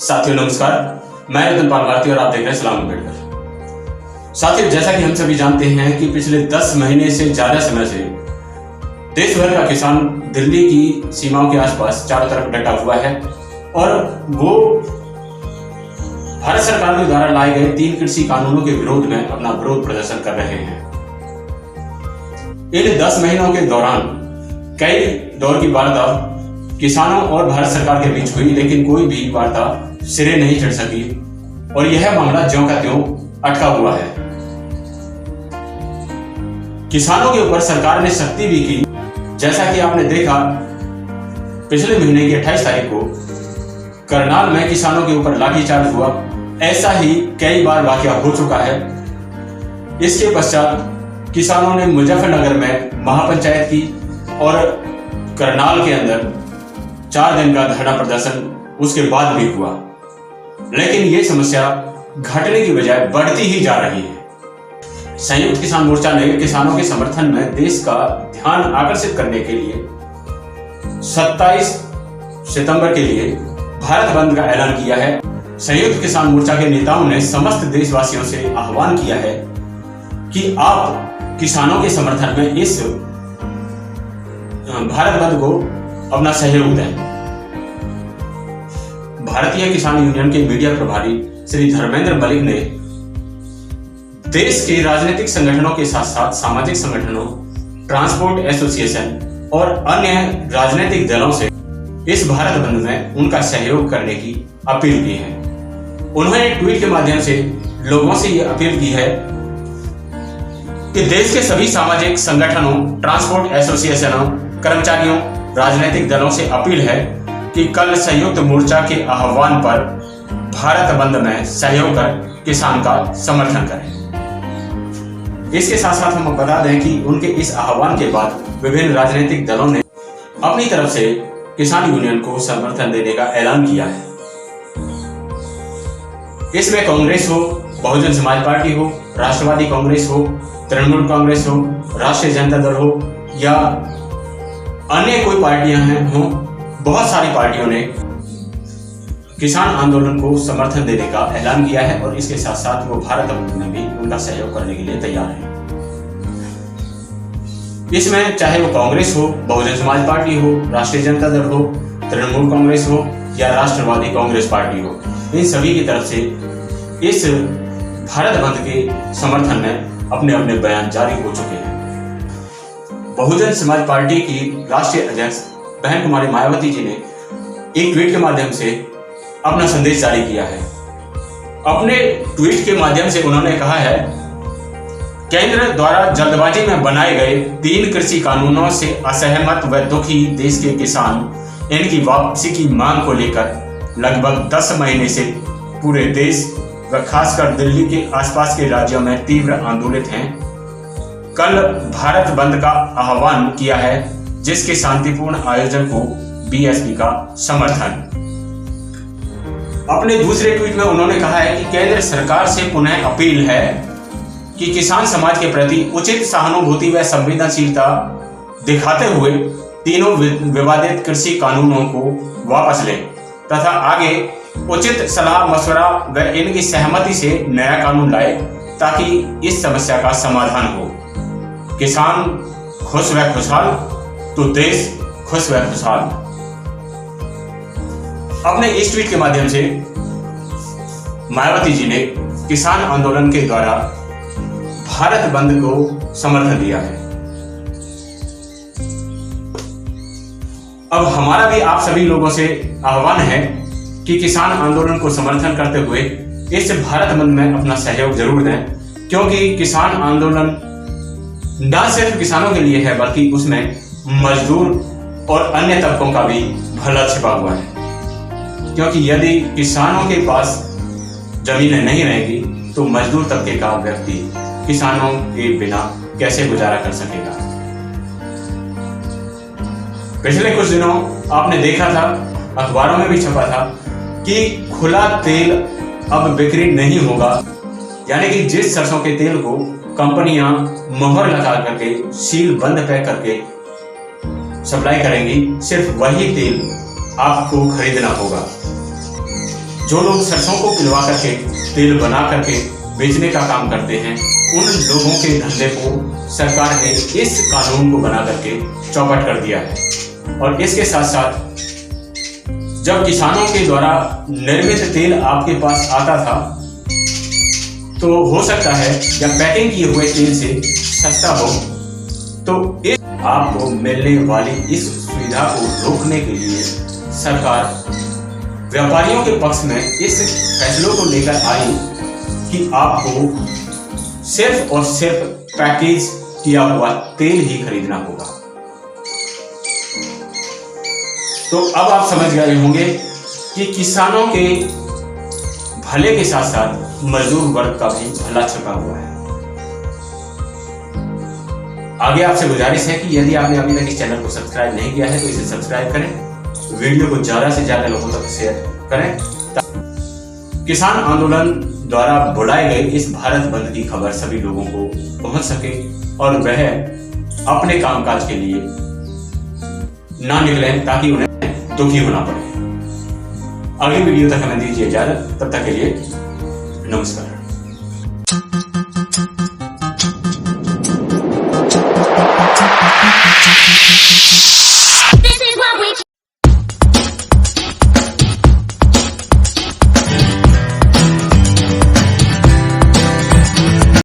साथियों नमस्कार, मैं रतन पाल भारती और आप देख रहे हैं सलाम अम्बेडकर। साथियों, जैसा कि हम सभी जानते हैं कि पिछले 10 महीने से ज्यादा समय से देश भर का किसान दिल्ली की सीमाओं के आसपास चारों तरफ डटा हुआ है और वो भारत सरकार के द्वारा लाए गए 3 कृषि कानूनों के विरोध में अपना विरोध प्रदर्शन कर रहे हैं। इन 10 महीनों के दौरान कई दौर की वार्ता किसानों और भारत सरकार के बीच हुई, लेकिन कोई भी वार्ता सिरे नहीं चढ़ सकी और यह मामला ज्यों का त्यों अटका हुआ है। किसानों के ऊपर सरकार ने सख्ती भी की, जैसा कि आपने देखा पिछले महीने की 28 तारीख को करनाल में किसानों के ऊपर लाठीचार्ज हुआ। ऐसा ही कई बार वाकया हो चुका है। इसके पश्चात किसानों ने मुजफ्फरनगर में महापंचायत की और करनाल के अंदर 4 दिन का धरना प्रदर्शन उसके बाद भी हुआ, लेकिन ये समस्या घटने की बजाय बढ़ती ही जा रही है। संयुक्त किसान मोर्चा ने किसानों के समर्थन में देश का ध्यान आकर्षित करने के लिए 27 सितंबर के लिए भारत बंद का ऐलान किया है। संयुक्त किसान मोर्चा के नेताओं ने समस्त देशवासियों से आह्वान किया है कि आप किसानों के समर्थन में इस भारत बंद को अपना सहयोग दें। भारतीय किसान यूनियन के मीडिया प्रभारी श्री धर्मेंद्र मलिक ने देश के राजनीतिक संगठनों के साथ साथ सामाजिक संगठनों, ट्रांसपोर्ट एसोसिएशन और अन्य राजनीतिक दलों से इस भारत बंद में उनका सहयोग करने की अपील की है। उन्होंने ट्वीट के माध्यम से लोगों से यह अपील की है कि देश के सभी सामाजिक संगठनों, ट्रांसपोर्ट एसोसिएशनों, कर्मचारियों, राजनीतिक दलों से अपील है कि कल संयुक्त मोर्चा के आह्वान पर भारत बंद में सहयोग कर किसान का समर्थन करें। इसके साथ साथ हम बता दें कि उनके इस आह्वान के बाद विभिन्न राजनीतिक दलों ने अपनी तरफ से किसान यूनियन को समर्थन देने का ऐलान किया है। इसमें कांग्रेस हो, बहुजन समाज पार्टी हो, राष्ट्रवादी कांग्रेस हो, तृणमूल कांग्रेस हो, राष्ट्रीय जनता दल हो या अन्य कोई पार्टियां हैं हो, बहुत सारी पार्टियों ने किसान आंदोलन को समर्थन देने का ऐलान किया है और इसके साथ साथ वो भारत बंद में भी उनका सहयोग करने के लिए तैयार है। इसमें चाहे वो कांग्रेस हो, बहुजन समाज पार्टी हो, राष्ट्रीय जनता दल हो, तृणमूल कांग्रेस हो या राष्ट्रवादी कांग्रेस पार्टी हो, इन सभी की तरफ से इस भारत बंद के समर्थन में अपने अपने बयान जारी हो चुके हैं। बहुजन समाज पार्टी की राष्ट्रीय अध्यक्ष बहन कुमारी मायावती जी ने एक ट्वीट के माध्यम से अपना संदेश जारी किया है। अपने ट्वीट के माध्यम से उन्होंने कहा है, केंद्र द्वारा जल्दबाजी में बनाए गए 3 कृषि कानूनों से असहमत व दुखी देश के किसान इनकी वापसी की मांग को लेकर लगभग 10 महीने से पूरे देश व खासकर दिल्ली के आसपास के राज्यों में तीव्र आंदोलित हैं। कल भारत बंद का आह्वान किया है, जिसके शांतिपूर्ण आयोजन को बीएसपी का समर्थन। अपने दूसरे ट्वीट में उन्होंने कहा है कि केंद्र सरकार से पुनः अपील है कि किसान समाज के प्रति उचित सहानुभूति व संवेदनशीलता दिखाते हुए तीनों विवादित कृषि कानूनों को वापस लें तथा आगे उचित सलाह मशवरा व इनकी सहमति से नया कानून लाए ताकि इस समस्या का समाधान हो। किसान खुश व खुशहाल तो देश खुश व खुशहाल। अपने इस ट्वीट के माध्यम से मायावती जी ने किसान आंदोलन के द्वारा भारत बंद को समर्थन दिया है। अब हमारा भी आप सभी लोगों से आह्वान है कि किसान आंदोलन को समर्थन करते हुए इस भारत बंद में अपना सहयोग जरूर दें, क्योंकि किसान आंदोलन न सिर्फ किसानों के लिए है बल्कि उसमें मजदूर और अन्य तबकों का भी भला छिपा हुआ है। क्योंकि यदि किसानों के पास जमीनें नहीं रहेंगी तो मजदूर तबके का व्यक्ति किसानों के बिना कैसे गुजारा कर सकेगा। पिछले कुछ दिनों आपने देखा था, अखबारों में भी छपा था कि खुला तेल अब बिक्री नहीं होगा, यानी कि जिस सरसों के तेल को कंपनियां मोहर लगा करके सील बंद पैक करके सप्लाई करेंगी, सिर्फ वही तेल आपको खरीदना होगा। जो लोग सरसों को पिलवा करके तेल बना करके बेचने का काम करते हैं, उन लोगों के धंधे को सरकार ने इस कानून को बना करके चौपट कर दिया है। और इसके साथ साथ जब किसानों के द्वारा निर्मित तेल आपके पास आता था, तो हो सकता है या पैकिंग किए हुए तेल से सस्ता हो, तो इस आपको मिलने वाली इस सुविधा को रोकने के लिए सरकार व्यापारियों के पक्ष में इस फैसलों को लेकर आई कि आपको सिर्फ और सिर्फ पैकेज किया हुआ तेल ही खरीदना होगा। तो अब आप समझ गए होंगे कि किसानों के भले के साथ साथ मजदूर वर्ग का भी भला छुपा हुआ है। आगे आपसे गुजारिश है कि यदि आपने अभी तक इस चैनल को सब्सक्राइब नहीं किया है तो इसे सब्सक्राइब करें, वीडियो को ज्यादा से ज्यादा लोगों तक शेयर करें। किसान आंदोलन द्वारा बुलाए गए इस भारत बंद की खबर सभी लोगों को पहुंच सके और वह अपने कामकाज के लिए ना निकलें, ताकि उन्हें दुखी होना पड़े। अगली वीडियो तक हमें दीजिए इजाजत, तब तक के लिए नमस्कार।